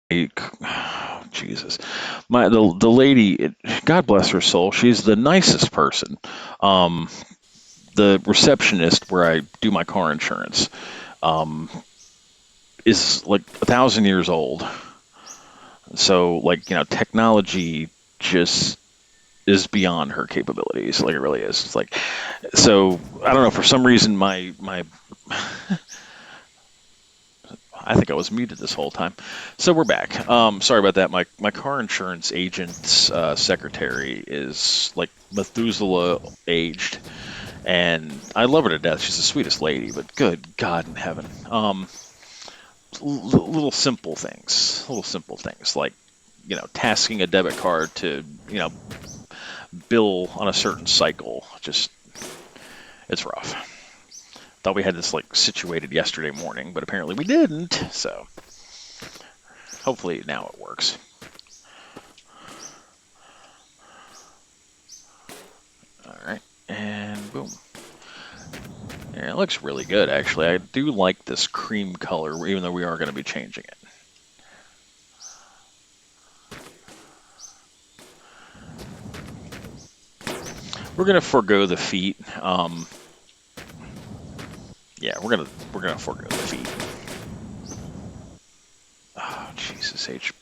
Jesus, the lady, God bless her soul, she's the nicest person. Um, the receptionist where I do my car insurance um, is like 1,000 years old. So, like, technology just is beyond her capabilities. Like, it really is. It's like, so I don't know. For some reason, my I think I was muted this whole time. So we're back. Sorry about that. My car insurance agent's secretary is like Methuselah aged, and I love her to death. She's the sweetest lady, but good God in heaven. Little simple things like tasking a debit card to bill on a certain cycle. Just it's rough. Thought we had this like situated yesterday morning, but apparently we didn't. So hopefully now it works. All right, and boom. Yeah, it looks really good actually. I do like this cream color, even though we are going to be changing it. We're going to forego the feet. Yeah, we're gonna forego the feet. Oh, Jesus H.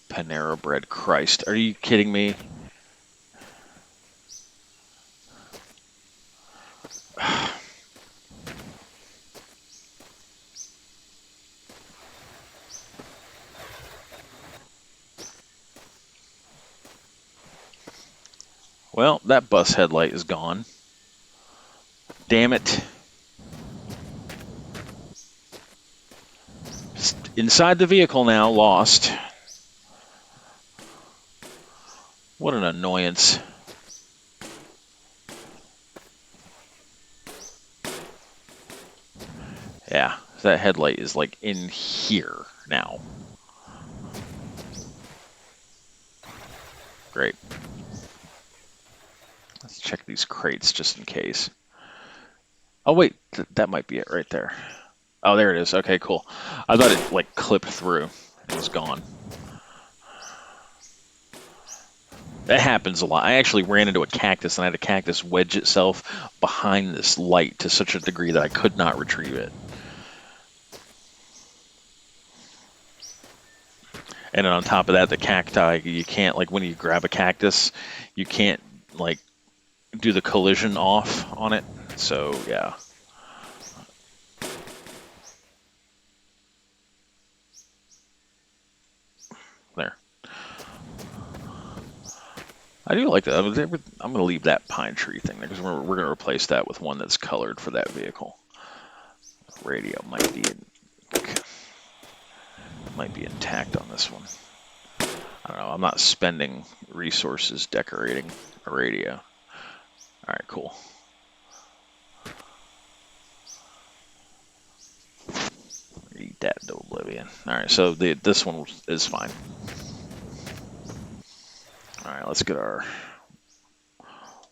Panera Bread Christ. Are you kidding me? Well, that bus headlight is gone. Damn it. Inside the vehicle now, lost. What an annoyance. Yeah, that headlight is like in here now. Great. Let's check these crates just in case. Oh, wait, that might be it right there. Oh, there it is. Okay, cool. I thought it like clipped through. It was gone. That happens a lot. I actually ran into a cactus and I had a cactus wedge itself behind this light to such a degree that I could not retrieve it. And then on top of that, the cacti, you can't, like, when you grab a cactus, you can't, like, do the collision off on it. So, yeah. There. I do like that. I'm going to leave that pine tree thing there because we're going to replace that with one that's colored for that vehicle. Radio might be intact on this one. I don't know. I'm not spending resources decorating a radio. All right, cool. Eat that to oblivion. All right, so this one is fine. All right, let's get our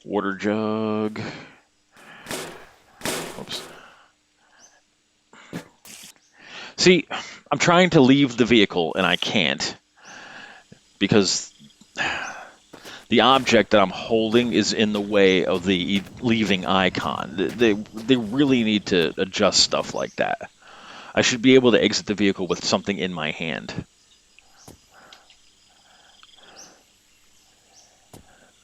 water jug. Oops. See, I'm trying to leave the vehicle and I can't because the object that I'm holding is in the way of the leaving icon. They really need to adjust stuff like that. I should be able to exit the vehicle with something in my hand.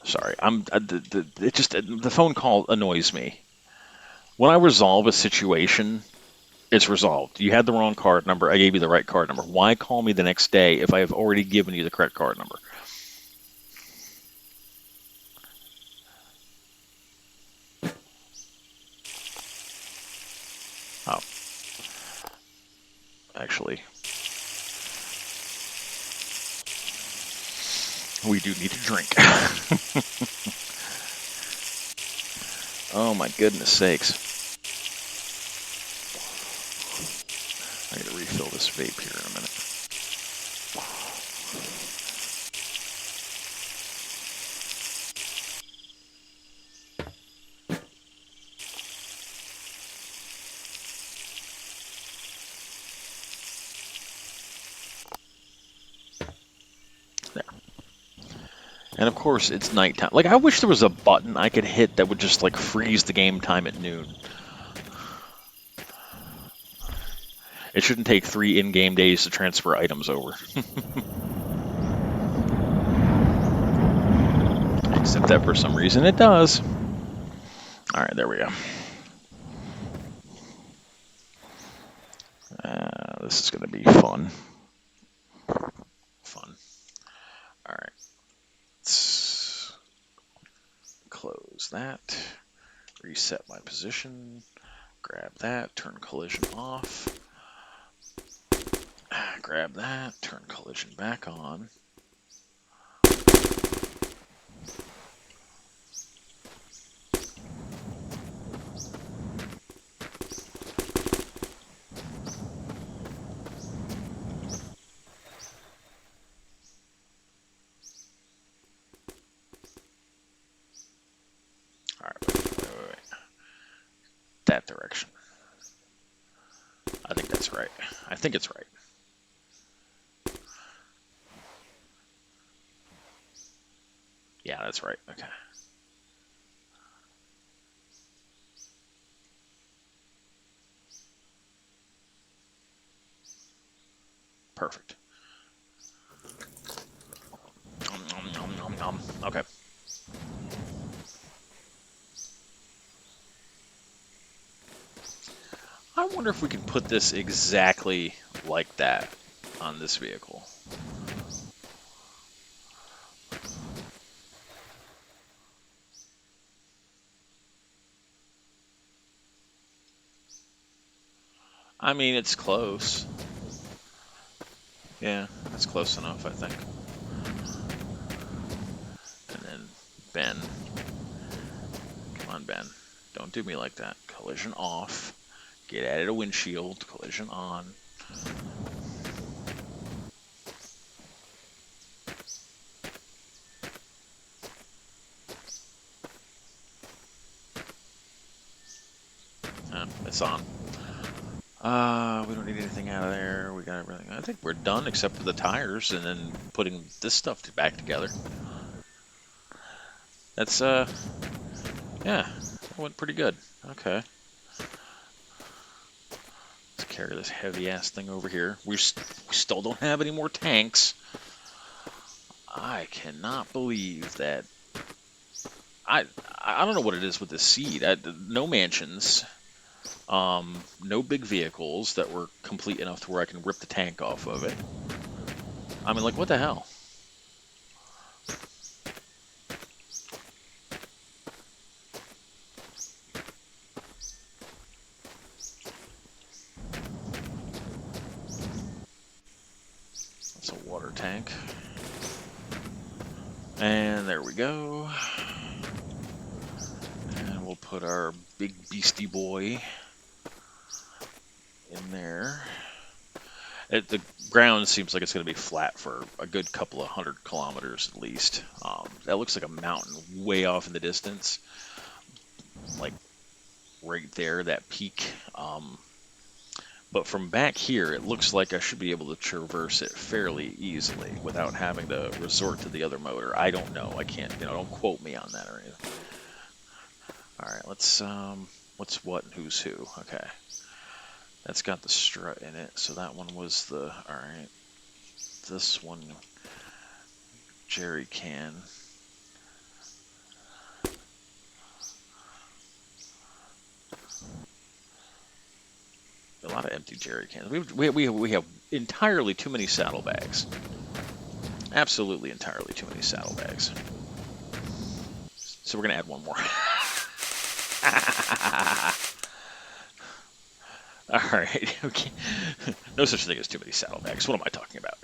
Sorry, the phone call annoys me. When I resolve a situation, it's resolved. You had the wrong card number. I gave you the right card number. Why call me the next day if I have already given you the correct card number? Oh, actually, we do need to drink. Oh my goodness sakes. I need to refill this vape here in a minute. And of course, it's nighttime. Like, I wish there was a button I could hit that would just, like, freeze the game time at noon. It shouldn't take 3 in-game days to transfer items over. Except that for some reason it does. Alright, there we go. This is going to be fun. Alright. Let's close that. Reset my position. Grab that. Turn collision off. Grab that. Turn collision back on. Wait. That direction. I think that's right. I think it's right. Yeah, that's right. Okay. Perfect. Okay. I wonder if we can put this exactly like that on this vehicle. I mean, it's close. Yeah, it's close enough, I think. And then Ben. Come on, Ben. Don't do me like that. Collision off. Get out of the windshield. Collision on. It's on. We don't need anything out of there. We got everything. I think we're done except for the tires and then putting this stuff back together. That's, yeah, that went pretty good. Okay. Let's carry this heavy-ass thing over here. We still don't have any more tanks. I cannot believe that. I don't know what it is with this seed. No mansions. No big vehicles that were complete enough to where I can rip the tank off of it. I mean, like, what the hell? That's a water tank. And there we go. And we'll put our big beastie boy in there. The ground seems like it's going to be flat for a good couple of 100 kilometers at least. That looks like a mountain way off in the distance. Like right there, that peak. But from back here, it looks like I should be able to traverse it fairly easily without having to resort to the other motor. I don't know. I can't, don't quote me on that or anything. All right, let's, what's what and who's who? Okay. That's got the strut in it, so that one was the, all right. This one, jerry can. A lot of empty jerry cans. We have entirely too many saddlebags. Absolutely entirely too many saddlebags. So we're going to add one more. All right. Okay. No such thing as too many saddlebags. What am I talking about?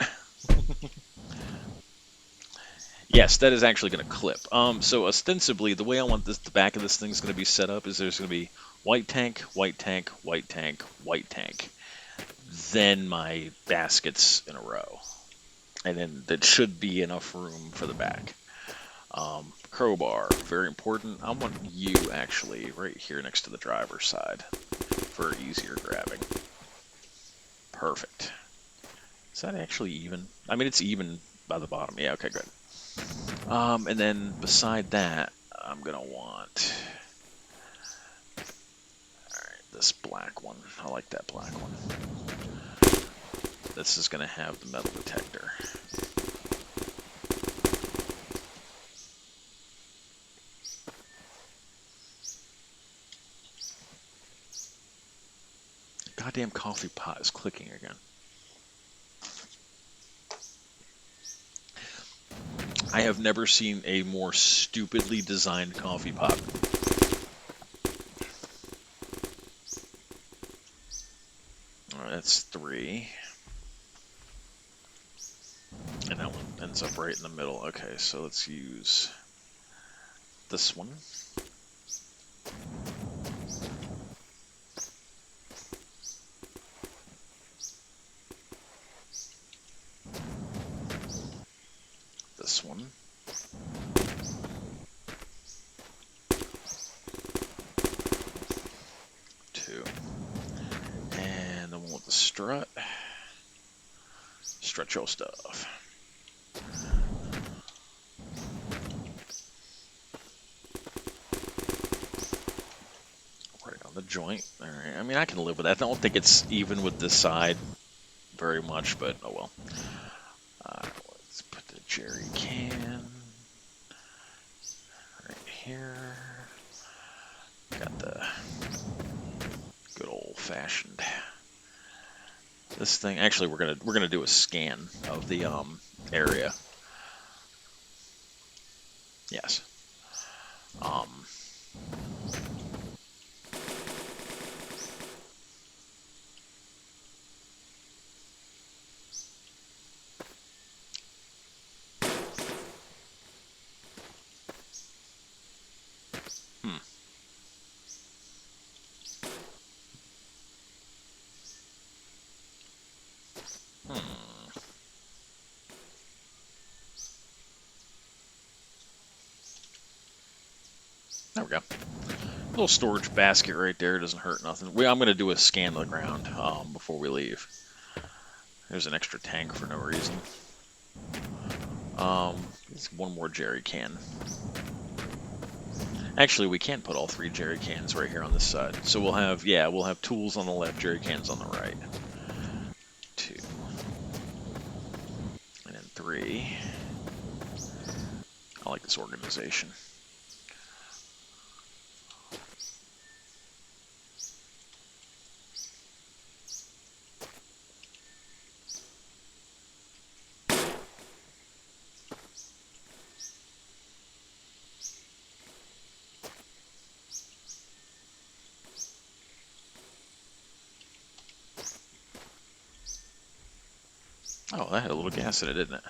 Yes, that is actually going to clip. So ostensibly, the way I want the back of this thing is going to be set up is there's going to be white tank, white tank, white tank, white tank. Then my baskets in a row. And then that should be enough room for the back. Crowbar, very important. I want you actually right here next to the driver's side for easier grabbing. Perfect. Is that actually even? I mean, it's even by the bottom. Yeah, okay, good. And then beside that, I'm gonna want this black one. I like that black one. This is gonna have the metal detector. Goddamn coffee pot is clicking again. I have never seen a more stupidly designed coffee pot. All right, that's 3. And that one ends up right in the middle. Okay, so let's use this one. This one. Two. And the one with the strut. Stretch your stuff. Right on the joint. All right. I mean, I can live with that. I don't think it's even with this side very much, but oh well. Let's put the jerry can right here. Got the good old-fashioned. This thing. Actually, we're gonna do a scan of the area. Yes. There we go. Little storage basket right there, doesn't hurt nothing. I'm going to do a scan of the ground before we leave. There's an extra tank for no reason. It's one more jerry can. Actually, we can put all 3 jerry cans right here on this side. So we'll have tools on the left, jerry cans on the right. 2. And then 3. I like this organization. Oh, that had a little gas in it, didn't it?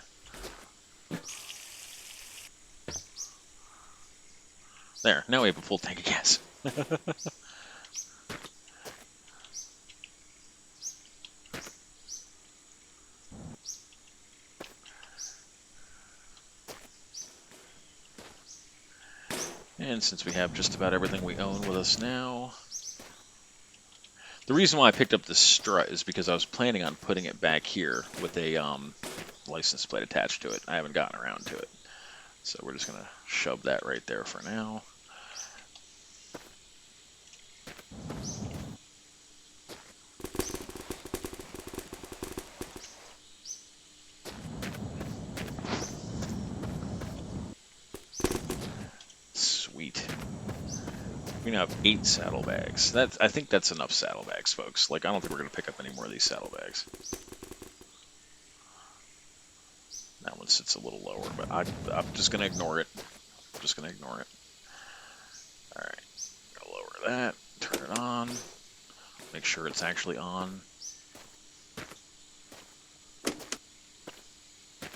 There, now we have a full tank of gas. And since we have just about everything we own with us now, the reason why I picked up this strut is because I was planning on putting it back here with a license plate attached to it. I haven't gotten around to it. So we're just going to shove that right there for now. Sweet. We now have 8 saddlebags. I think that's enough saddlebags, folks. Like, I don't think we're going to pick up any more of these saddlebags. That one sits a little lower, but I'm just going to ignore it. I'm just going to ignore it. All right. Go lower that. Turn it on. Make sure it's actually on.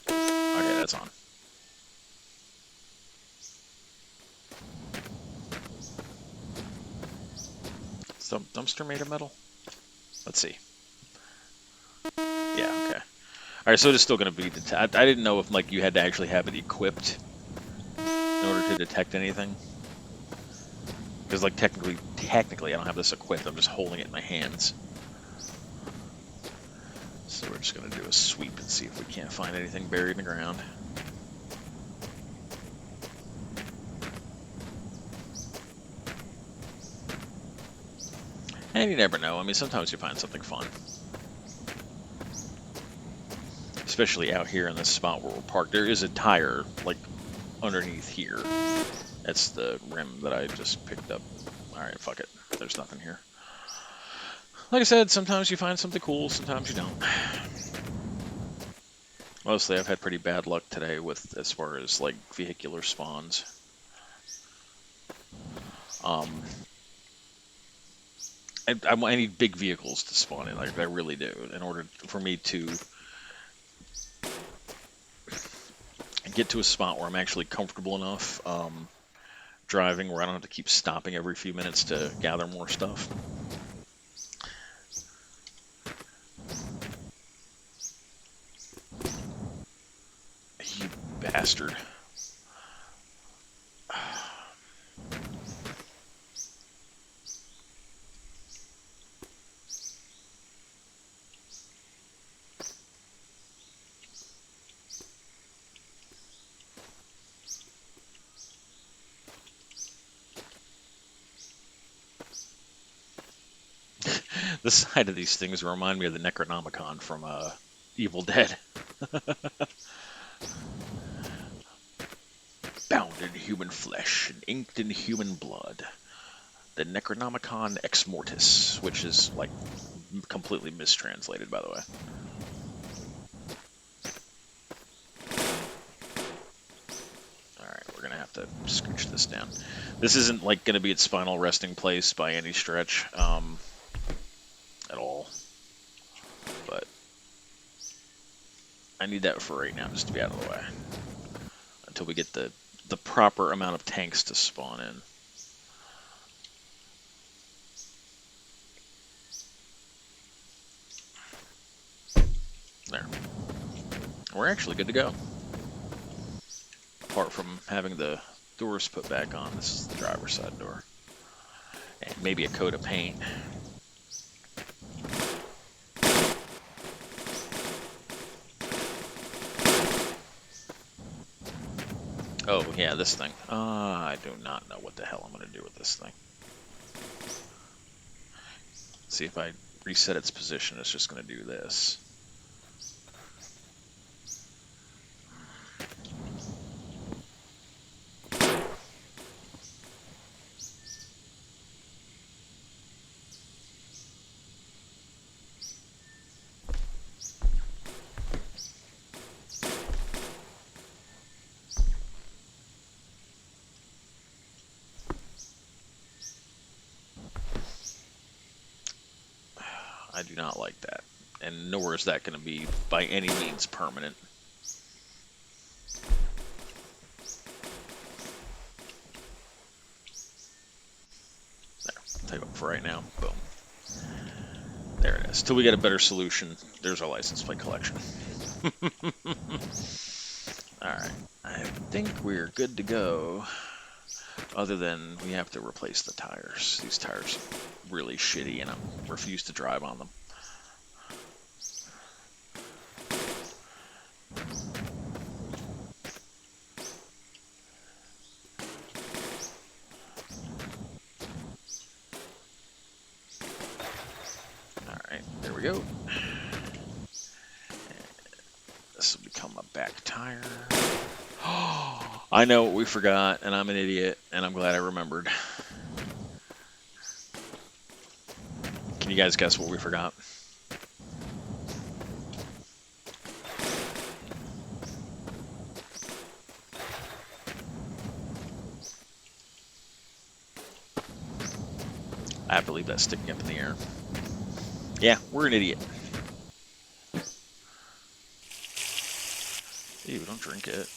Okay, that's on. Is the dumpster made of metal? Let's see. Yeah, okay. Alright, so it's still going to be I didn't know if like you had to actually have it equipped in order to detect anything. Because like technically I don't have this equipped. I'm just holding it in my hands. So we're just going to do a sweep and see if we can't find anything buried in the ground. And you never know. I mean, sometimes you find something fun. Especially out here in this spot where we're parked. There is a tire, like, underneath here. That's the rim that I just picked up. Alright, fuck it. There's nothing here. Like I said, sometimes you find something cool, sometimes you don't. Mostly I've had pretty bad luck today with as far as, like, vehicular spawns. I need big vehicles to spawn in, like I really do, in order for me to get to a spot where I'm actually comfortable enough driving, where I don't have to keep stopping every few minutes to gather more stuff. You bastard. The side of these things remind me of the Necronomicon from Evil Dead. Bound in human flesh and inked in human blood. The Necronomicon Ex Mortis, which is, like, completely mistranslated, by the way. Alright, we're gonna have to scooch this down. This isn't, like, gonna be its final resting place by any stretch, at all. But I need that for right now, just to be out of the way. Until we get the proper amount of tanks to spawn in. There. We're actually good to go. Apart from having the doors put back on. This is the driver's side door. And maybe a coat of paint. Oh, yeah, this thing. I do not know what the hell I'm going to do with this thing. See, if I reset its position, it's just going to do this. I do not like that. And nor is that going to be by any means permanent. There, take it for right now. Boom. There it is. Till we get a better solution, there's our license plate collection. Alright, I think we're good to go. Other than we have to replace the tires. These tires are really shitty and I refuse to drive on them. Alright, there we go. This will become a back tire. I know what we forgot, and I'm an idiot, and I'm glad I remembered. Can you guys guess what we forgot? I have to leave that sticking up in the air. Yeah, we're an idiot. Ew, don't drink it.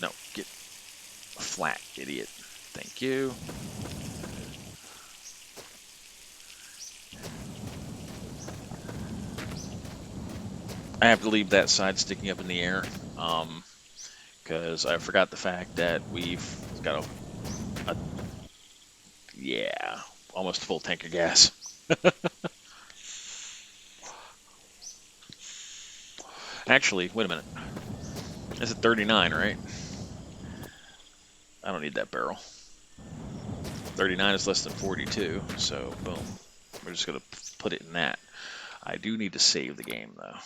No, get flat, idiot. Thank you. I have to leave that side sticking up in the air, because I forgot the fact that we've got yeah, almost full tank of gas. Actually, wait a minute. That's at 39, right? I don't need that barrel. 39 is less than 42, so boom. We're just going to put it in that. I do need to save the game, though.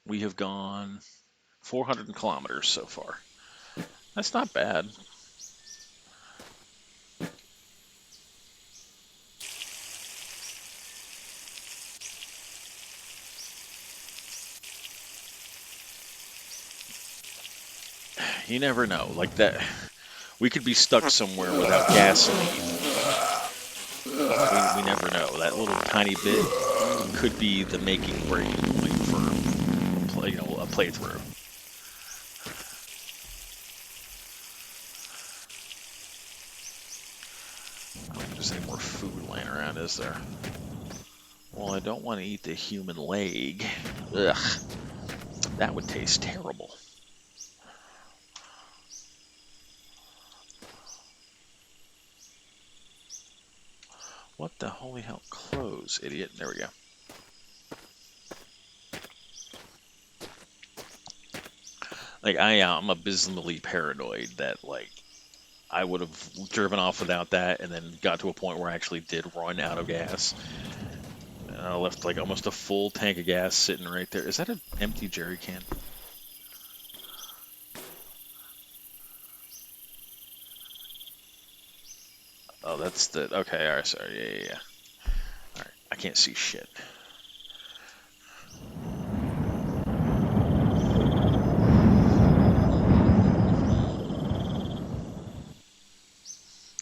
We have gone 400 kilometers so far. That's not bad. You never know. Like that, we could be stuck somewhere without gasoline. We never know. That little tiny bit could be the making breaking point for a playthrough. I don't think there's any more food laying around, is there? Well, I don't want to eat the human leg. Ugh, that would taste terrible. What the holy hell? Close, idiot. There we go. Like, I'm abysmally paranoid that, like, I would have driven off without that and then got to a point where I actually did run out of gas. And I left, like, almost a full tank of gas sitting right there. Is that an empty jerry can? Oh, that's the... Okay, alright, sorry. Yeah. Alright, I can't see shit.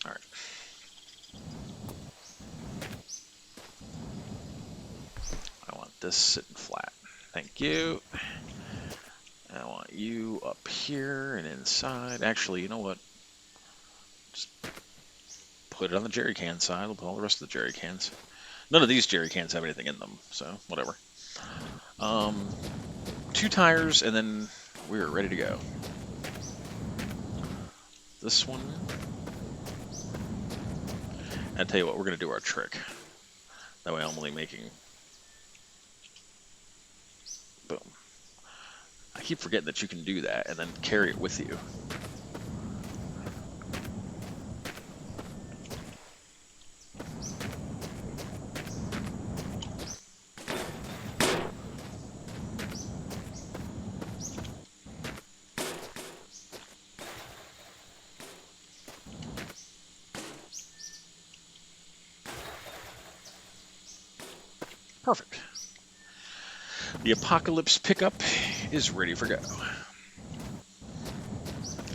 Alright. I want this sitting flat. Thank you. I want you up here and inside. Actually, you know what? Just put it on the jerry can side. I'll put all the rest of the jerry cans. None of these jerry cans have anything in them, so whatever. 2 tires, and then we're ready to go. This one. I'll tell you what, we're going to do our trick. That way I'm only making... Boom. I keep forgetting that you can do that and then carry it with you. Perfect. The Apocalypse pickup is ready for go.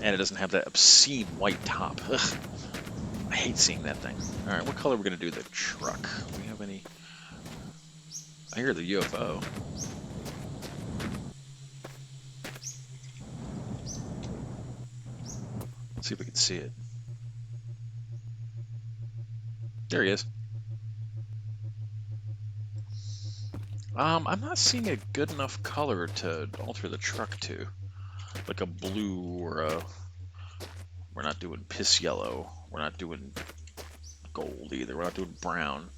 And it doesn't have that obscene white top. Ugh. I hate seeing that thing. Alright, what color are we going to do the truck? Do we have any... I hear the UFO. Let's see if we can see it. There he is. I'm not seeing a good enough color to alter the truck to. Like a blue or a... We're not doing piss yellow. We're not doing gold either. We're not doing brown.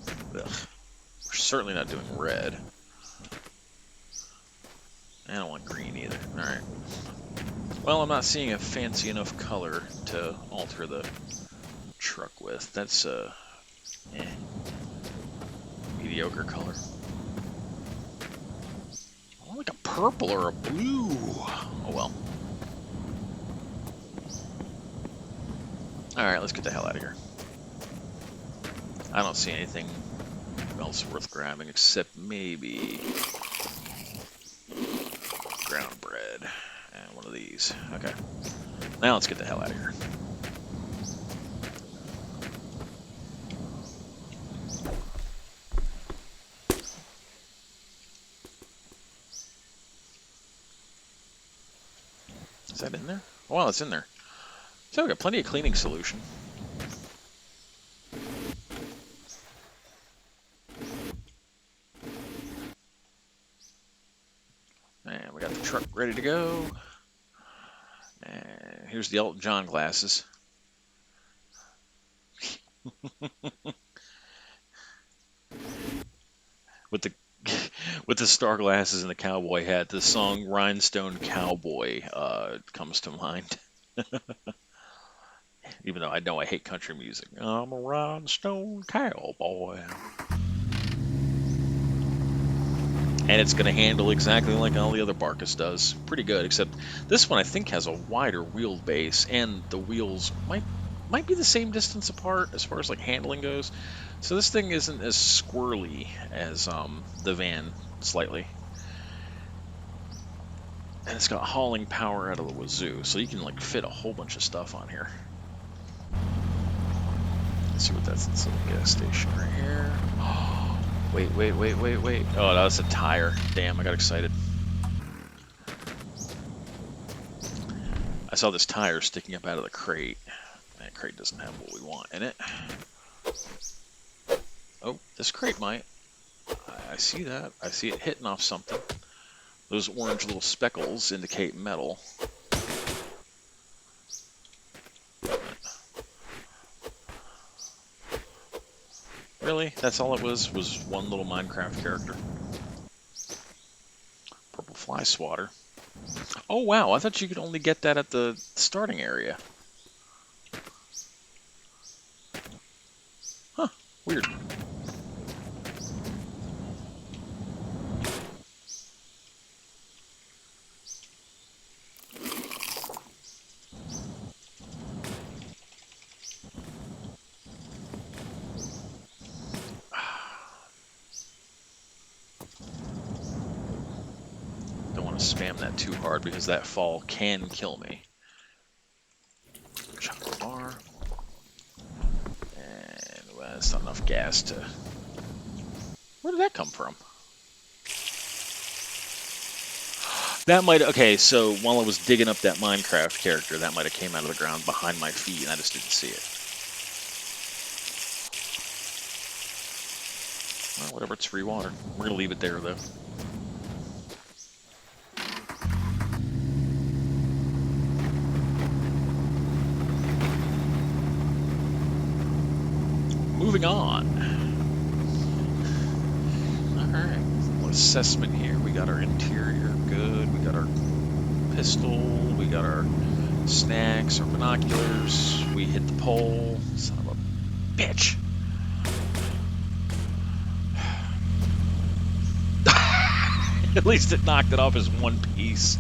Ugh. We're certainly not doing red. I don't want green either. Alright. Well, I'm not seeing a fancy enough color to alter the truck with. That's, mediocre color. I want like a purple or a blue. Oh well. Alright, let's get the hell out of here. I don't see anything else worth grabbing except maybe ground bread and one of these. Okay. Now let's get the hell out of here. Is that in there? Oh, wow, it's in there. So we got plenty of cleaning solution. And we got the truck ready to go. And here's the Elton John glasses. with the with the star glasses and the cowboy hat, the song "Rhinestone Cowboy" comes to mind. Even though I know I hate country music. I'm a rhinestone cowboy. And it's going to handle exactly like all the other Barkus does. Pretty good, except this one I think has a wider wheelbase, and the wheels might be the same distance apart as far as like handling goes. So this thing isn't as squirrely as the van slightly. And it's got hauling power out of the wazoo, so you can like fit a whole bunch of stuff on here. Let's see what that's. It's a gas station right here. Wait. Oh, that's a tire. Damn, I got excited. I saw this tire sticking up out of the crate. That crate doesn't have what we want in it. Oh, this crate might. I see that. I see it hitting off something. Those orange little speckles indicate metal. Really? That's all it was one little Minecraft character. Purple fly swatter. Oh wow, I thought you could only get that at the starting area. Huh, weird. Don't want to spam that too hard because that fall can kill me. Chocolate bar. And well, that's not enough gas to... Where did that come from? That might... Okay, so while I was digging up that Minecraft character, that might have came out of the ground behind my feet and I just didn't see it. Well, whatever, it's free water. We're going to leave it there, though. Moving on. Alright, what assessment here? We got our interior, good. We got our pistol. We got our snacks, our binoculars. We hit the pole. Son of a bitch. At least it knocked it off as one piece.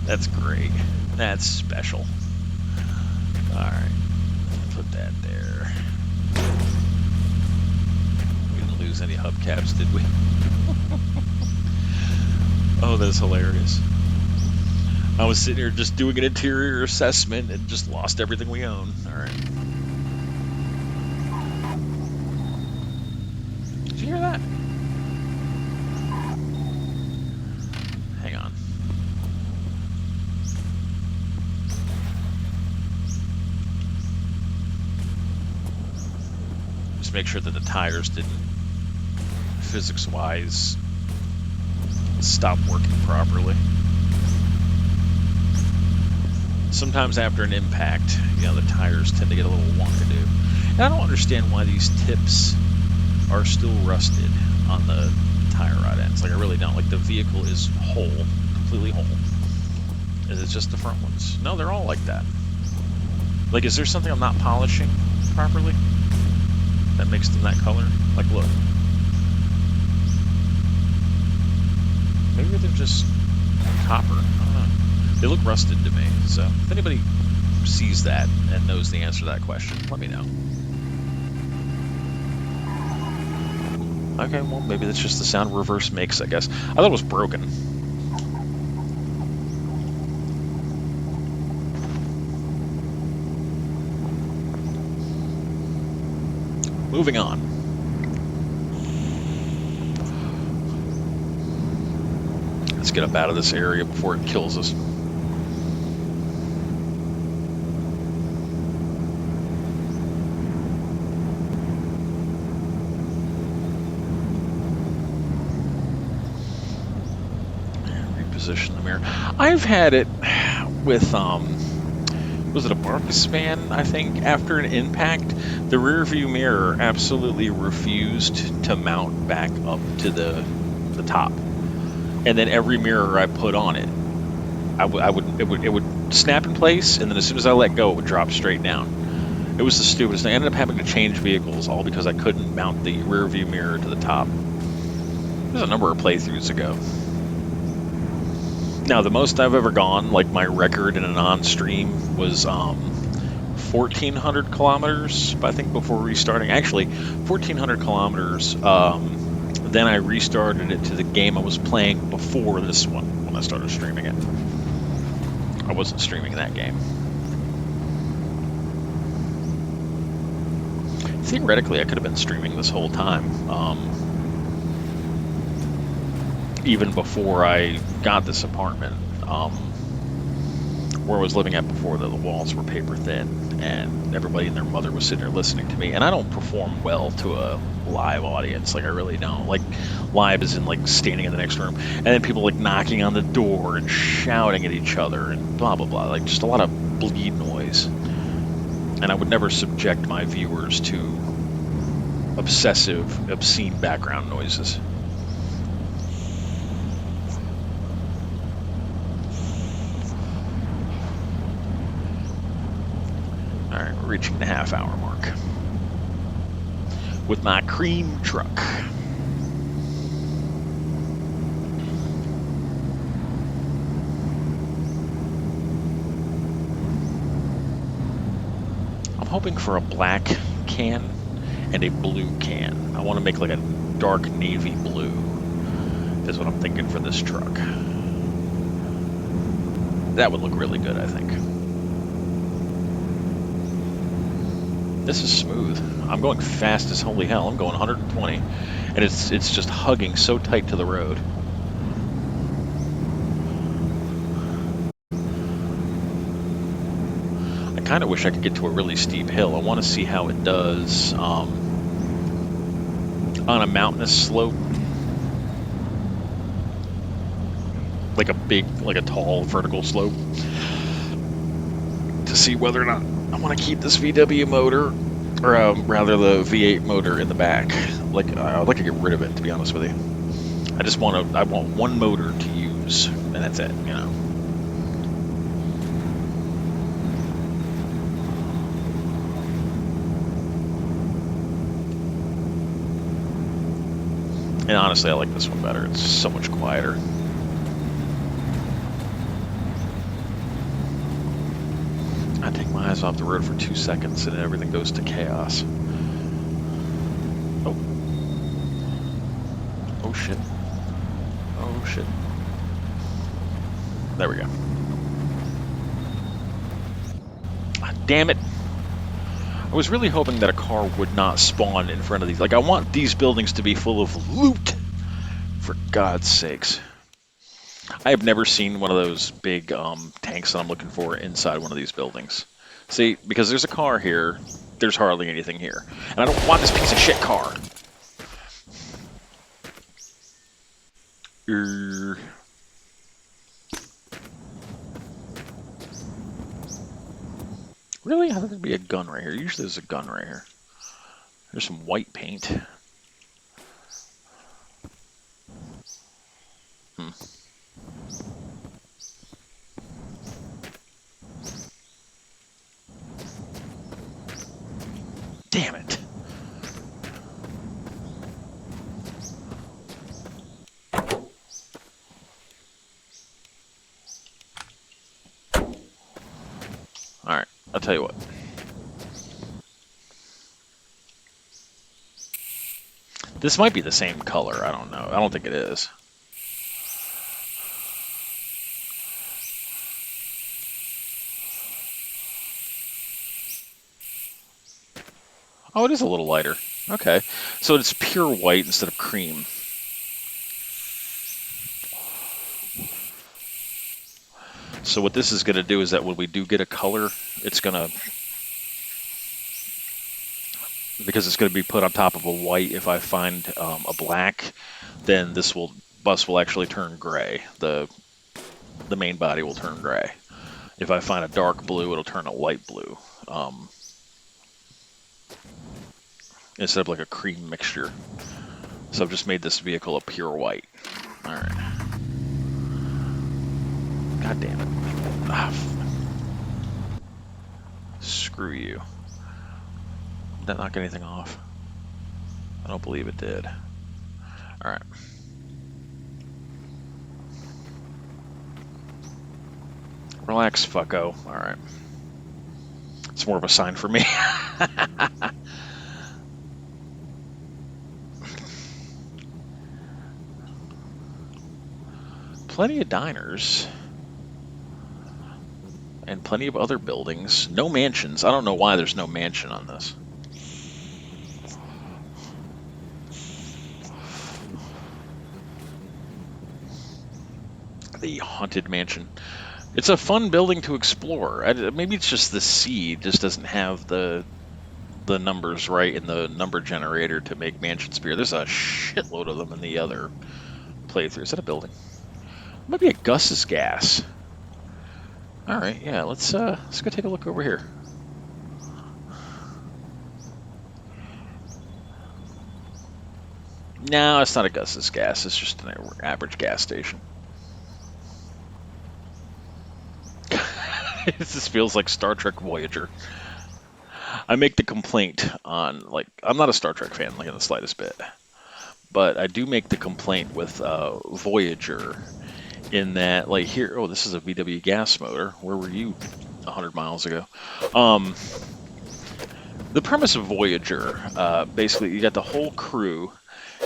That's great. That's special. Alright. Put that there. We didn't lose any hubcaps, did we? Oh, that's hilarious. I was sitting here just doing an interior assessment and just lost everything we own. Alright. Did you hear that? Hang on. Just make sure that the tires didn't, physics-wise, stop working properly. Sometimes after an impact, the tires tend to get a little wonkadoo. And I don't understand why these tips are still rusted on the tire rod ends. Like, I really don't. Like, the vehicle is whole, completely whole. Is it just the front ones? No, they're all like that. Like, is there something I'm not polishing properly that makes them that color? Like, look. Maybe they're just copper. I don't know. They look rusted to me. So if anybody sees that and knows the answer to that question, let me know. Okay, well, maybe that's just the sound reverse makes, I guess. I thought it was broken. Moving on. Let's get up out of this area before it kills us. Reposition the mirror. I've had it with, was it a Barkus van, I think, after an impact? The rear view mirror absolutely refused to mount back up to the top. And then every mirror I put on it, it would snap in place, and then as soon as I let go, it would drop straight down. It was the stupidest thing. I ended up having to change vehicles all because I couldn't mount the rear view mirror to the top. There's a number of playthroughs ago. Now, the most I've ever gone, like my record in an on-stream, was 1,400 kilometers, I think, before restarting. Actually, 1,400 kilometers. Then I restarted it to the game I was playing before this one when I started streaming it. I wasn't streaming that game. Theoretically, I could have been streaming this whole time. Even before I got this apartment, where I was living at before, the walls were paper thin, and everybody and their mother was sitting there listening to me. And I don't perform well to a live audience, like I really don't. Like live is in like standing in the next room, and then people like knocking on the door and shouting at each other and blah blah blah, like just a lot of bleed noise. And I would never subject my viewers to obsessive, obscene background noises. All right, we're reaching the half-hour mark with my cream truck. I'm hoping for a black can and a blue can. I want to make like a dark navy blue is what I'm thinking for this truck. That would look really good, I think. This is smooth. I'm going fast as holy hell. I'm going 120, and it's just hugging so tight to the road. I kind of wish I could get to a really steep hill. I want to see how it does on a mountainous slope, like a tall vertical slope, to see whether or not I want to keep this VW motor, or rather the V8 motor in the back. Like I'd like to get rid of it, to be honest with you. I want one motor to use, and that's it, you know. And honestly, I like this one better. It's so much quieter. I take my eyes off the road for 2 seconds and everything goes to chaos. Oh. Oh shit. Oh shit. There we go. Ah, damn it. I was really hoping that a car would not spawn in front of these. Like, I want these buildings to be full of loot, for God's sakes. I have never seen one of those big tanks that I'm looking for inside one of these buildings. See, because there's a car here, there's hardly anything here. And I don't want this piece of shit car. Really? I thought there'd be a gun right here. Usually there's a gun right here. There's some white paint. Damn it. Alright, I'll tell you what. This might be the same color. I don't know. I don't think it is. Oh, it is a little lighter. Okay. So it's pure white instead of cream. So what this is going to do is that when we do get a color, it's going to, because it's going to be put on top of a white, if I find a black, then bus will actually turn gray. The main body will turn gray. If I find a dark blue, it'll turn a light blue. Instead of like a cream mixture. So I've just made this vehicle a pure white. Alright. God damn it. Ah, Screw you. Did that knock anything off? I don't believe it did. Alright. Relax, fucko. Alright. It's more of a sign for me. Plenty of diners. And plenty of other buildings. No mansions. I don't know why there's no mansion on this. The Haunted Mansion. It's a fun building to explore. Maybe it's just the seed just doesn't have the numbers right in the number generator to make mansion spear. There's a shitload of them in the other playthrough. Is that a building? It might be a Gus's gas. All right, yeah. Let's go take a look over here. No, it's not a Gus's gas. It's just an average gas station. This feels like Star Trek Voyager. I make the complaint on, like, I'm not a Star Trek fan, like, in the slightest bit. But I do make the complaint with Voyager in that, like, here, oh, this is a VW gas motor. Where were you 100 miles ago? The premise of Voyager, basically, you got the whole crew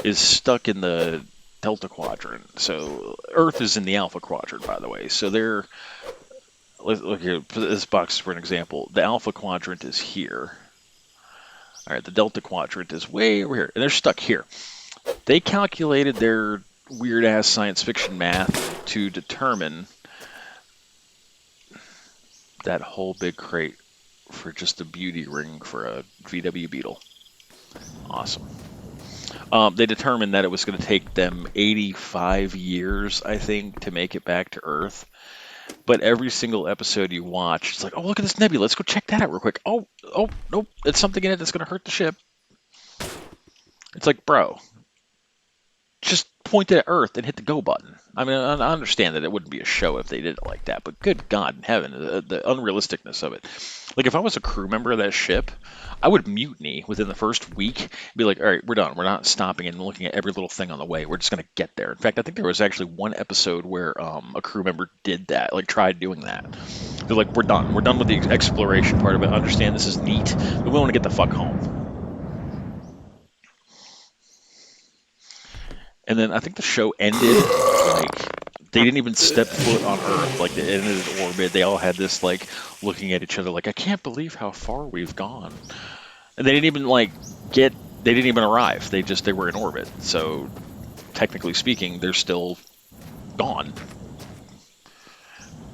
is stuck in the Delta Quadrant. So Earth is in the Alpha Quadrant, by the way. So they're, look here, this box for an example. The Alpha Quadrant is here. All right, the Delta Quadrant is way over here, and they're stuck here. They calculated their weird-ass science fiction math to determine that whole big crate for just a beauty ring for a VW Beetle. Awesome. They determined that it was going to take them 85 years, I think, to make it back to Earth. But every single episode you watch, it's like, oh, look at this nebula. Let's go check that out real quick. Oh, nope. It's something in it that's going to hurt the ship. It's like, bro, just point it at Earth and hit the go button. I mean, I understand that it wouldn't be a show if they did it like that, but good God in heaven, the unrealisticness of it. Like, if I was a crew member of that ship, I would mutiny within the first week, be like, all right, we're done. We're not stopping and looking at every little thing on the way. We're just going to get there. In fact, I think there was actually one episode where a crew member did that, like tried doing that. They're like, we're done. We're done with the exploration part of it. Understand this is neat, but we want to get the fuck home. And then I think the show ended, like, they didn't even step foot on Earth. Like, they ended in orbit. They all had this, like, looking at each other like, I can't believe how far we've gone. And they didn't even, like, they didn't even arrive. They were in orbit. So, technically speaking, they're still gone.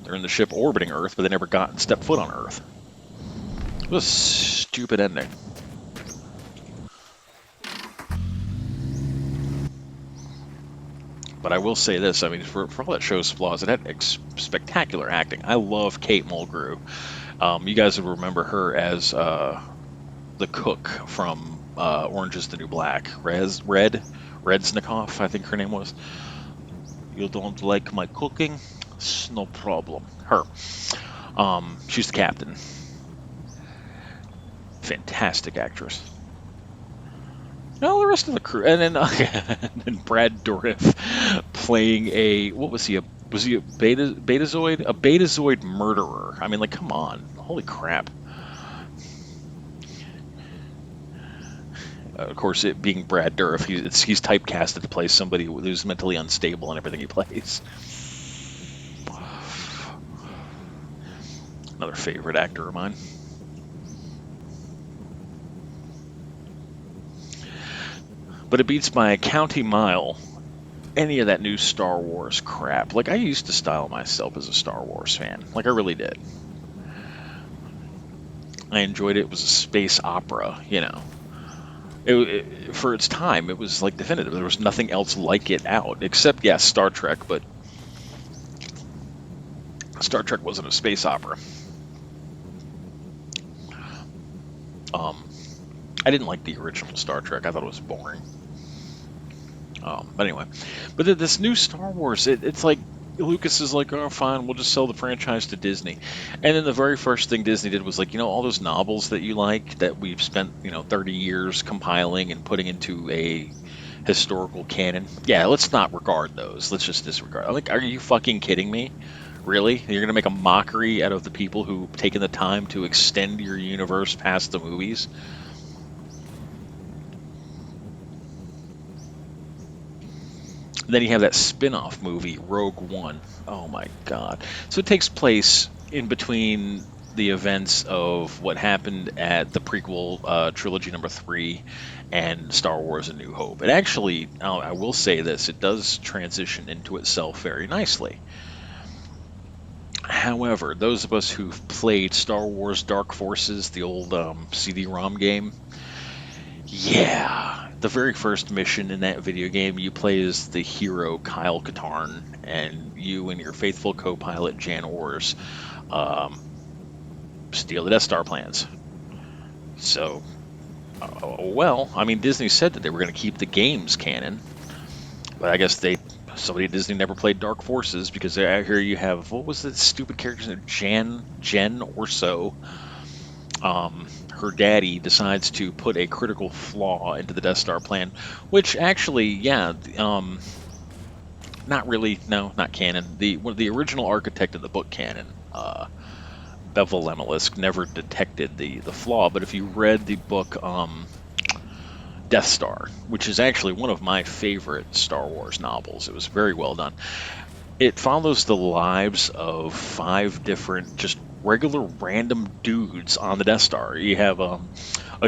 They're in the ship orbiting Earth, but they never stepped foot on Earth. It was a stupid ending. But I will say this, I mean, for all that show's flaws, it had spectacular acting. I love Kate Mulgrew. You guys would remember her as the cook from Orange is the New Black. Redsnikoff, I think her name was. You don't like my cooking? It's no problem. Her. She's the captain. Fantastic actress. No, the rest of the crew, and then Brad Dourif playing was he a betazoid? A betazoid murderer. I mean, like, come on, holy crap! Of course, it being Brad Dourif, he's typecasted to play somebody who's mentally unstable in everything he plays. Another favorite actor of mine. But it beats by a county mile any of that new Star Wars crap. Like, I used to style myself as a Star Wars fan. Like, I really did. I enjoyed it. It was a space opera, you know. For its time, it was, like, definitive. There was nothing else like it out. Except, yes, Star Trek, but Star Trek wasn't a space opera. I didn't like the original Star Trek. I thought it was boring. But anyway, this new Star Wars, it's like, Lucas is like, oh, fine, we'll just sell the franchise to Disney. And then the very first thing Disney did was like, all those novels that you like that we've spent, 30 years compiling and putting into a historical canon. Yeah, let's not regard those. Let's just disregard. I'm like, are you fucking kidding me? Really? You're going to make a mockery out of the people who've taken the time to extend your universe past the movies? Then you have that spin-off movie, Rogue One. Oh my God. So it takes place in between the events of what happened at the prequel trilogy number three and Star Wars: A New Hope. It actually, I will say this, it does transition into itself very nicely. However, those of us who've played Star Wars Dark Forces, the old CD-ROM game, yeah, the very first mission in that video game, you play as the hero Kyle Katarn, and you and your faithful co-pilot Jan Ors um, steal the Death Star plans. So, well, I mean, Disney said that they were going to keep the games canon, but I guess somebody at Disney never played Dark Forces because out here you have what was the stupid character's name? Jen or so. Her daddy decides to put a critical flaw into the Death Star plan, which actually, yeah, not really, no, not canon. The original architect of the book canon, Bevel Lemelisk, never detected the flaw. But if you read the book Death Star, which is actually one of my favorite Star Wars novels, it was very well done. It follows the lives of five different, just regular random dudes on the Death Star. You have a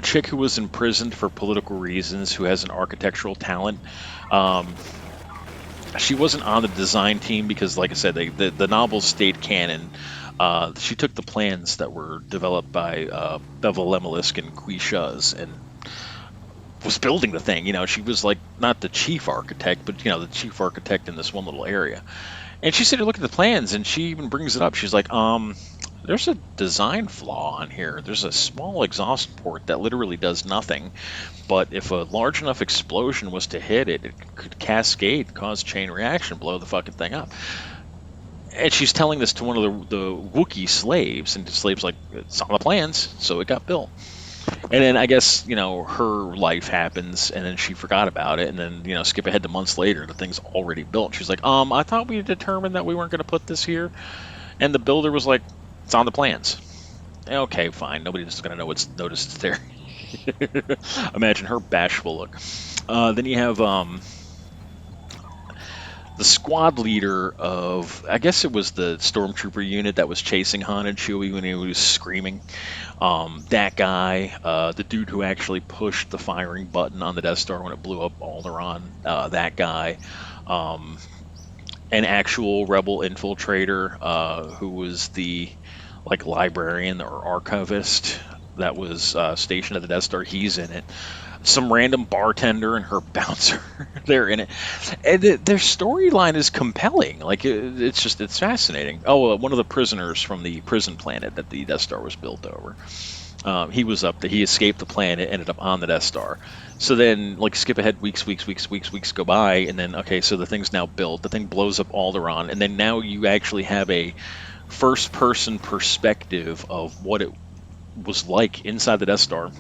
chick who was imprisoned for political reasons, who has an architectural talent. Um, she wasn't on the design team because, like I said, the novel stayed canon. She took the plans that were developed by Bevel Lemelisk and Quishaz and was building the thing. She was like not the chief architect, but the chief architect in this one little area. And she said, look at the plans, and she even brings it up. She's like, there's a design flaw on here. There's a small exhaust port that literally does nothing. But if a large enough explosion was to hit it, it could cascade, cause chain reaction, blow the fucking thing up. And she's telling this to one of the Wookiee slaves, and the slave's like, it's on the plans, so it got built. And then I guess, her life happens and then she forgot about it. And then, skip ahead to months later, the thing's already built. She's like, I thought we determined that we weren't going to put this here. And the builder was like, it's on the plans. Okay, fine. Nobody's going to know it's noticed it's there. Imagine her bashful look. Then you have the squad leader of, I guess it was the stormtrooper unit that was chasing Han and Chewie when he was screaming. That guy, the dude who actually pushed the firing button on the Death Star when it blew up Alderaan, that guy. Um, an actual rebel infiltrator who was the like librarian or archivist that was stationed at the Death Star. He's in it. Some random bartender and her bouncer, they're in it. And their storyline is compelling. Like it's fascinating. Oh, one of the prisoners from the prison planet that the Death Star was built over. He was up there. He escaped the planet, ended up on the Death Star. So then, like, skip ahead weeks go by, and then, okay, so the thing's now built. The thing blows up Alderaan, and then now you actually have a first-person perspective of what it was like inside the Death Star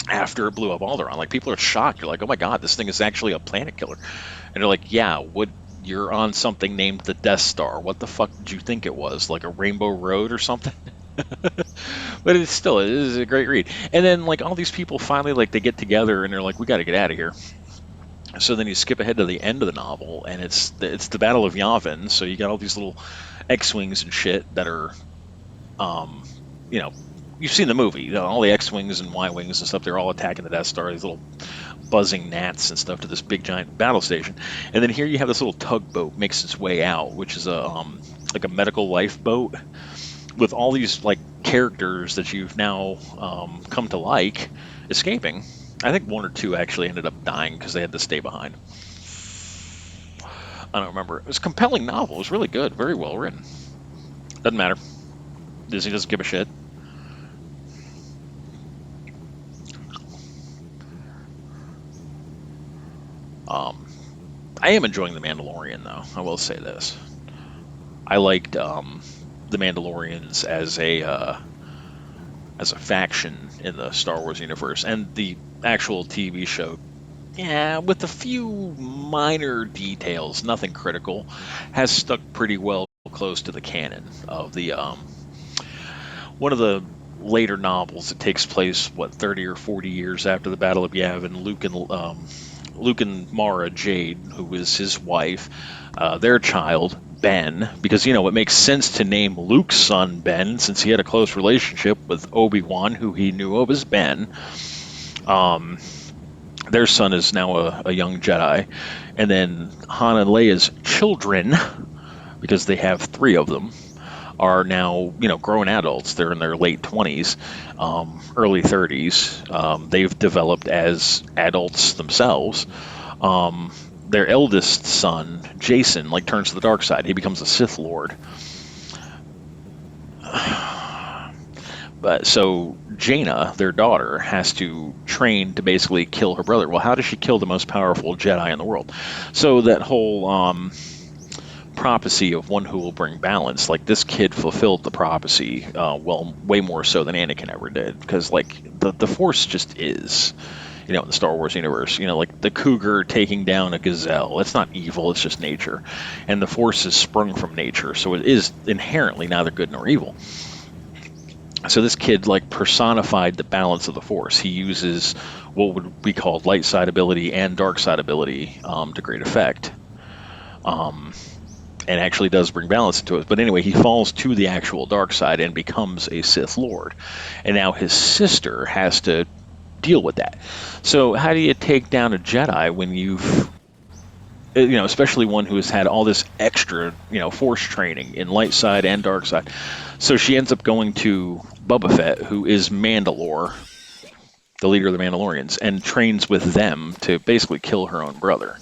after it blew up Alderaan. Like, people are shocked. You're like, oh my god, this thing is actually a planet killer. And they're like, yeah, you're on something named the Death Star. What the fuck did you think it was? Like a Rainbow Road or something? But it is a great read. And then like all these people finally like they get together and they're like, we got to get out of here. So then you skip ahead to the end of the novel and it's the Battle of Yavin. So you got all these little X-wings and shit that are, um, you know, you've seen the movie. All the X-wings and Y-wings and stuff. They're all attacking the Death Star. These little buzzing gnats and stuff to this big giant battle station. And then here you have this little tugboat makes its way out, which is a like a medical lifeboat with all these like characters that you've now come to like escaping. I think one or two actually ended up dying because they had to stay behind. I don't remember. It was a compelling novel. It was really good, very well written. Doesn't matter. Disney doesn't give a shit. Um, I am enjoying The Mandalorian, though. I will say this. I liked the Mandalorians as a faction in the Star Wars universe, and the actual TV show. Yeah, with a few minor details, nothing critical, has stuck pretty well close to the canon of the one of the later novels. It takes place, what, 30 or 40 years after the Battle of Yavin. Luke and Mara Jade, who is his wife, their child Ben, because it makes sense to name Luke's son Ben since he had a close relationship with Obi-Wan, who he knew of as Ben. Um, their son is now a young Jedi, and then Han and Leia's children, because they have three of them, are now grown adults. They're in their late 20s, early 30s. They've developed as adults themselves. Their eldest son, Jason, like turns to the dark side. He becomes a Sith Lord. But so Jaina, their daughter, has to train to basically kill her brother. Well, how does she kill the most powerful Jedi in the world? So that whole prophecy of one who will bring balance, like this kid fulfilled the prophecy, well, way more so than Anakin ever did, because like the Force just is. In the Star Wars universe, like the cougar taking down a gazelle. It's not evil, it's just nature. And the Force is sprung from nature, so it is inherently neither good nor evil. So this kid like personified the balance of the Force. He uses what would be called light side ability and dark side ability to great effect. And actually does bring balance into it. But anyway, he falls to the actual dark side and becomes a Sith Lord. And now his sister has to deal with that. So how do you take down a Jedi when you've especially one who has had all this extra, Force training in light side and dark side. So she ends up going to Boba Fett, who is Mandalore, the leader of the Mandalorians, and trains with them to basically kill her own brother.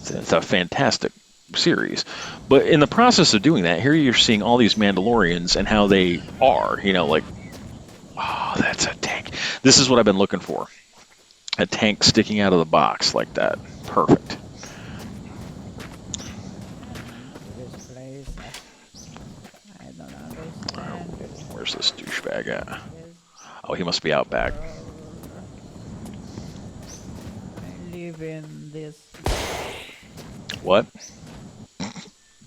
It's a fantastic series. But in the process of doing that, here you're seeing all these Mandalorians and how they are, like, oh, that's a tank. This is what I've been looking for. A tank sticking out of the box like that. Perfect. This place, I don't understand. Where's this douchebag at? Yes, Oh, he must be out back. I live in this. What?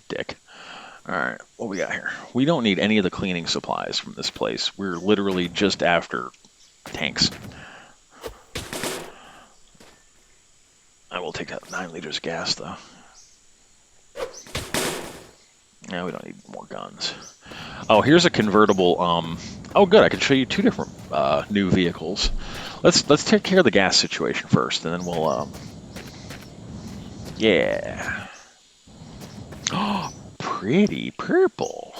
Dick. Alright, what we got here? We don't need any of the cleaning supplies from this place. We're literally just after tanks. I will take that 9 liters of gas, though. Yeah, we don't need more guns. Oh, here's a convertible. Oh, good. I can show you 2 different new vehicles. Let's take care of the gas situation first, and then we'll. Yeah. Oh, pretty purple.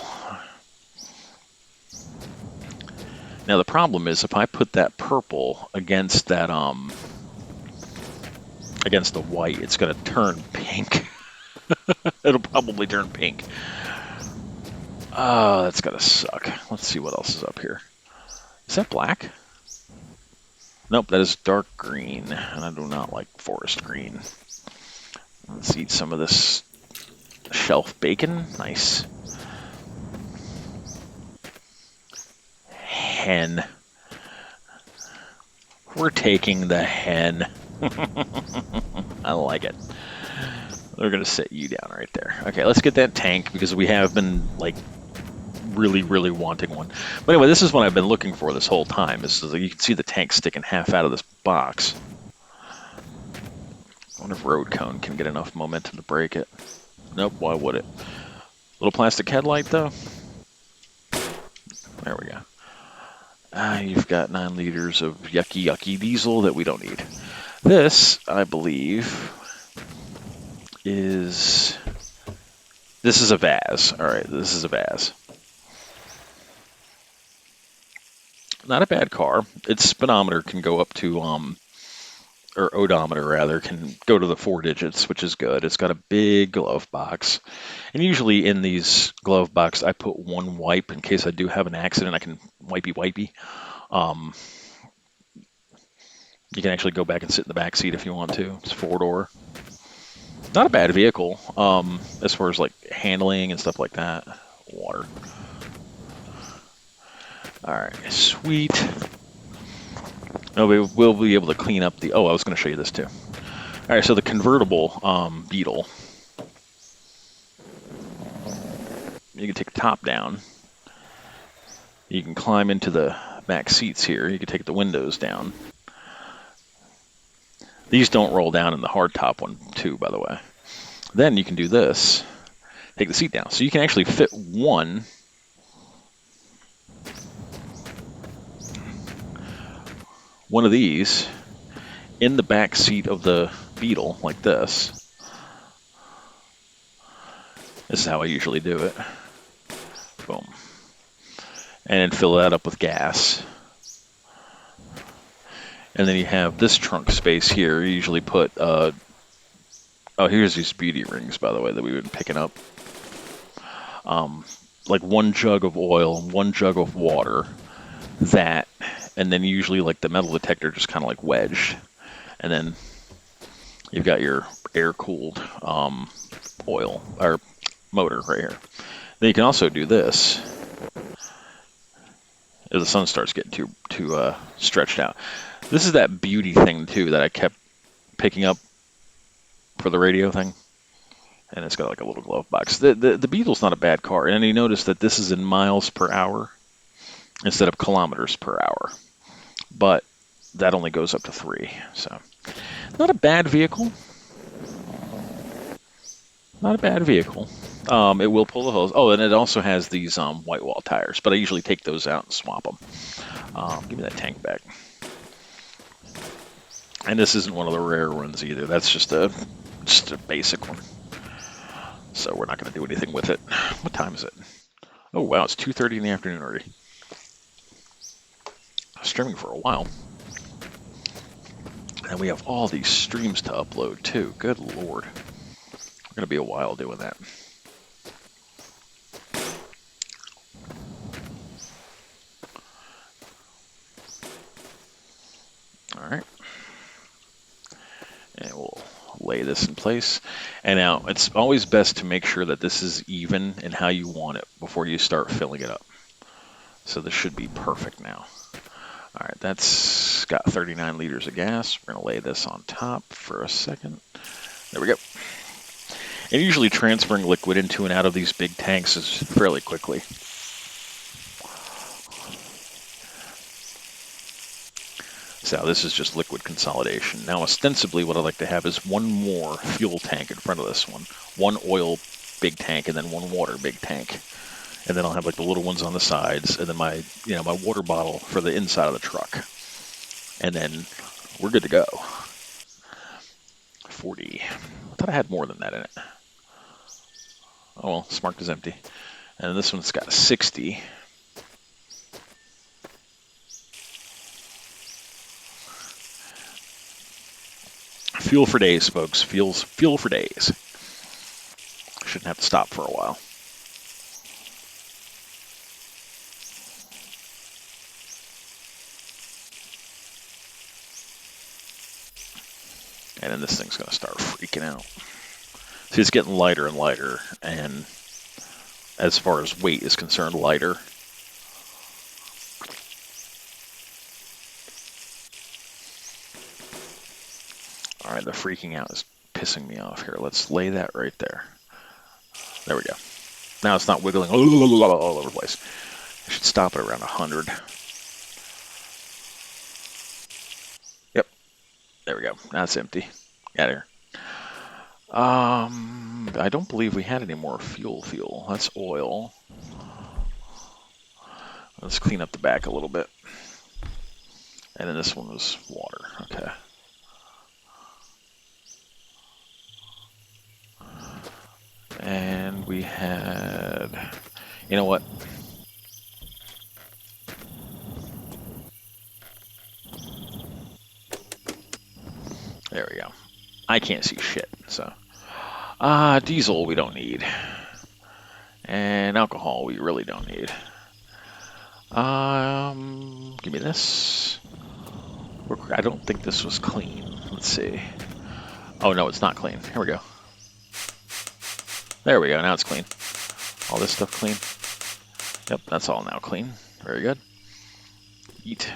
Now the problem is if I put that purple against that against the white, it's going to turn pink. It'll probably turn pink. Oh, that's going to suck. Let's see what else is up here. Is that black? Nope, that is dark green, and I do not like forest green. Let's eat some of this shelf bacon. Nice. Hen. We're taking the hen. I like it. They're going to set you down right there. Okay, let's get that tank because we have been, like, really, really wanting one. But anyway, this is what I've been looking for this whole time. Is so you can see the tank sticking half out of this box. I wonder if road cone can get enough momentum to break it. Nope, why would it? Little plastic headlight, though. There we go. You've got 9 liters of yucky diesel that we don't need. This, I believe, is... This is a Vaz. All right, this is a Vaz. Not a bad car. Its speedometer can go up to, or odometer rather, can go to the 4 digits, which is good. It's got a big glove box. And usually in these glove boxes, I put one wipe in case I do have an accident. I can wipey. You can actually go back and sit in the back seat if you want to. It's 4-door. Not a bad vehicle, as far as like handling and stuff like that. Water. All right, sweet. No, we'll be able to clean up the. Oh, I was going to show you this too. All right, so the convertible Beetle. You can take the top down. You can climb into the back seats here. You can take the windows down. These don't roll down in the hardtop one too, by the way. Then you can do this. Take the seat down. So you can actually fit one of these in the back seat of the Beetle like this. This is how I usually do it. Boom. And then fill that up with gas. And then you have this trunk space here. You usually put, oh, here's these beauty rings, by the way, that we've been picking up. Like 1 jug of oil, 1 jug of water, that, and then usually like the metal detector just kind of like wedged. And then you've got your air-cooled oil, or motor right here. Then you can also do this. As the sun starts getting too stretched out. This is that beauty thing too that I kept picking up for the radio thing, and it's got like a little glove box. The Beetle's not a bad car, and you notice that this is in miles per hour instead of kilometers per hour, but that only goes up to 3. So not a bad vehicle. Not a bad vehicle. It will pull the hose. Oh, and it also has these white wall tires, but I usually take those out and swap them. Give me that tank back. And this isn't one of the rare ones either. That's just a basic one. So we're not going to do anything with it. What time is it? Oh wow, it's 2:30 in the afternoon already. I was streaming for a while. And we have all these streams to upload too. Good lord. We're going to be a while doing that. All right. And we'll lay this in place. And now it's always best to make sure that this is even in how you want it before you start filling it up. So this should be perfect now. All right, that's got 39 liters of gas. We're going to lay this on top for a second. There we go. And usually transferring liquid into and out of these big tanks is fairly quickly. So this is just liquid consolidation. Now ostensibly what I'd like to have is one more fuel tank in front of this one. One oil big tank and then one water big tank. And then I'll have like the little ones on the sides and then my water bottle for the inside of the truck. And then we're good to go. 40. I thought I had more than that in it. Oh well, this marked is empty. And this one's got 60. Fuel for days, folks. Fuel for days. Shouldn't have to stop for a while. And then this thing's going to start freaking out. See, it's getting lighter and lighter, and as far as weight is concerned, lighter. All right, the freaking out is pissing me off here. Let's lay that right there. There we go. Now it's not wiggling all over the place. I should stop it around 100. Yep. There we go. Now it's empty. Get out of here. I don't believe we had any more fuel. That's oil. Let's clean up the back a little bit. And then this one was water. Okay. And we had, you know what? There we go. I can't see shit, so. Diesel we don't need. And alcohol we really don't need. Give me this. I don't think this was clean. Let's see. Oh no, it's not clean. Here we go. There we go. Now it's clean. All this stuff clean. Yep, that's all now clean. Very good. Eat.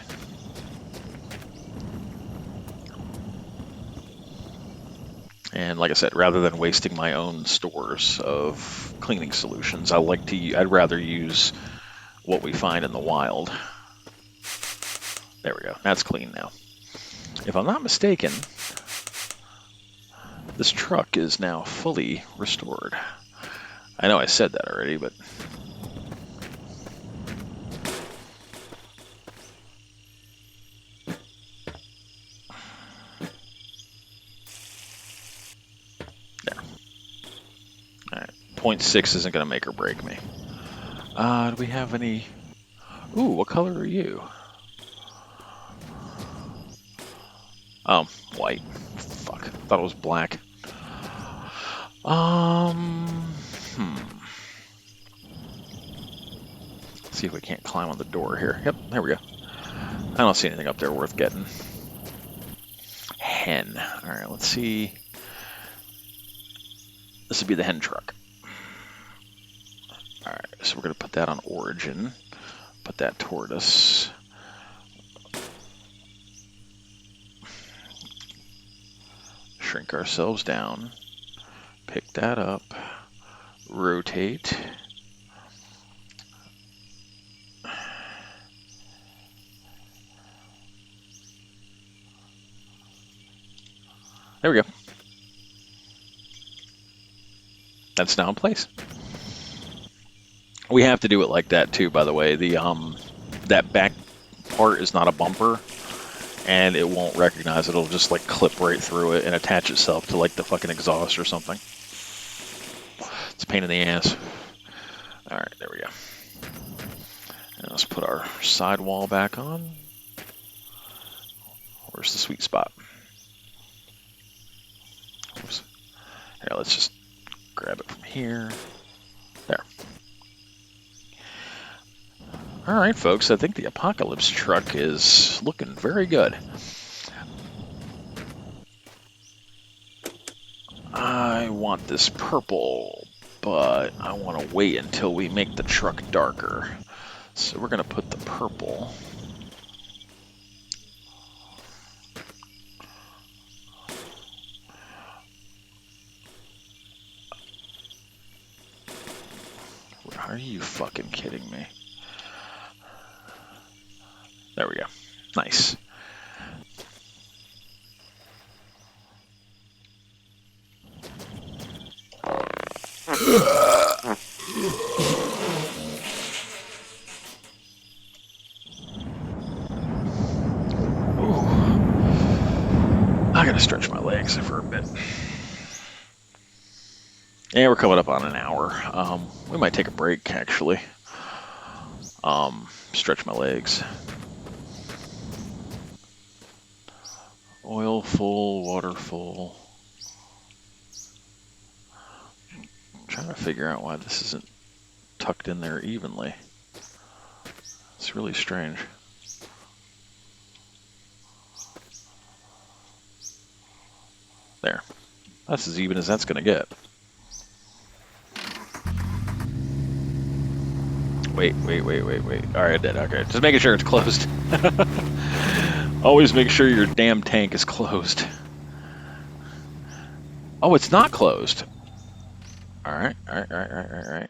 And like I said, rather than wasting my own stores of cleaning solutions, I'd rather use what we find in the wild. There we go. That's clean now. If I'm not mistaken, this truck is now fully restored. I know I said that already, but... There. Alright. 0.6 isn't going to make or break me. Do we have any... Ooh, what color are you? Oh, white. Fuck. Thought it was black. See if we can't climb on the door here. Yep, there we go. I don't see anything up there worth getting. Hen. Alright, let's see. This would be the hen truck. Alright, so we're going to put that on origin. Put that toward us. Shrink ourselves down. Pick that up. Rotate. There we go. That's now in place. We have to do it like that too, by the way. The that back part is not a bumper, and it won't recognize it. It'll just like clip right through it and attach itself to like the fucking exhaust or something. It's a pain in the ass. All right, there we go. And let's put our sidewall back on. Where's the sweet spot? Oops. Here, let's just grab it from here. There. All right, folks, I think the Apocalypse truck is looking very good. I want this purple, but I want to wait until we make the truck darker. So we're going to put the purple. Are you fucking kidding me? There we go. Nice. I gotta stretch my legs for a bit. Yeah, we're coming up on an hour. We might take a break, actually. Stretch my legs. Oil full, water full. I'm trying to figure out why this isn't tucked in there evenly. It's really strange. There. That's as even as that's going to get. Wait. Alright, I did. Okay. Just making sure it's closed. Always make sure your damn tank is closed. Oh, it's not closed. Alright. I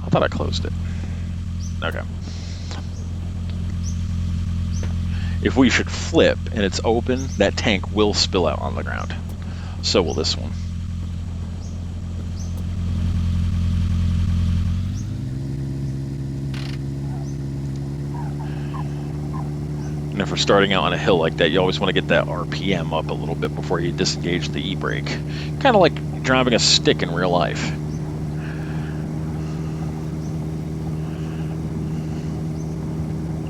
thought I closed it. Okay. If we should flip and it's open, that tank will spill out on the ground. So will this one. And if we're starting out on a hill like that, you always want to get that RPM up a little bit before you disengage the e-brake. Kind of like driving a stick in real life.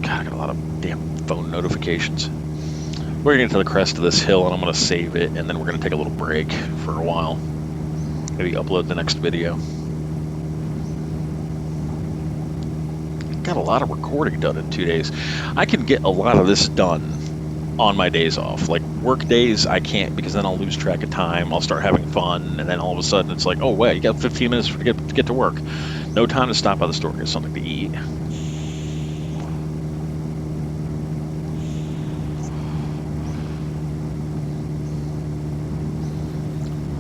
God, I got a lot of damn phone notifications. We're going to get to the crest of this hill, and I'm going to save it, and then we're going to take a little break for a while. Maybe upload the next video. Got a lot of recording done in 2 days. I can get a lot of this done on my days off. Like work days, I can't because then I'll lose track of time. I'll start having fun, and then all of a sudden it's like, oh wait, you got 15 minutes to get to work. No time to stop by the store and get something to eat.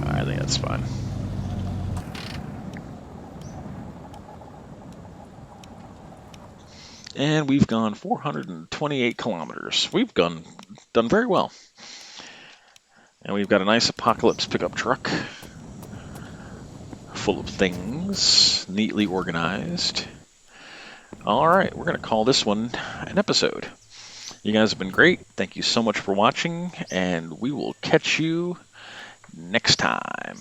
I think that's fine. And we've gone 428 kilometers. We've done very well. And we've got a nice apocalypse pickup truck full of things, neatly organized. All right, we're going to call this one an episode. You guys have been great. Thank you so much for watching, and we will catch you next time.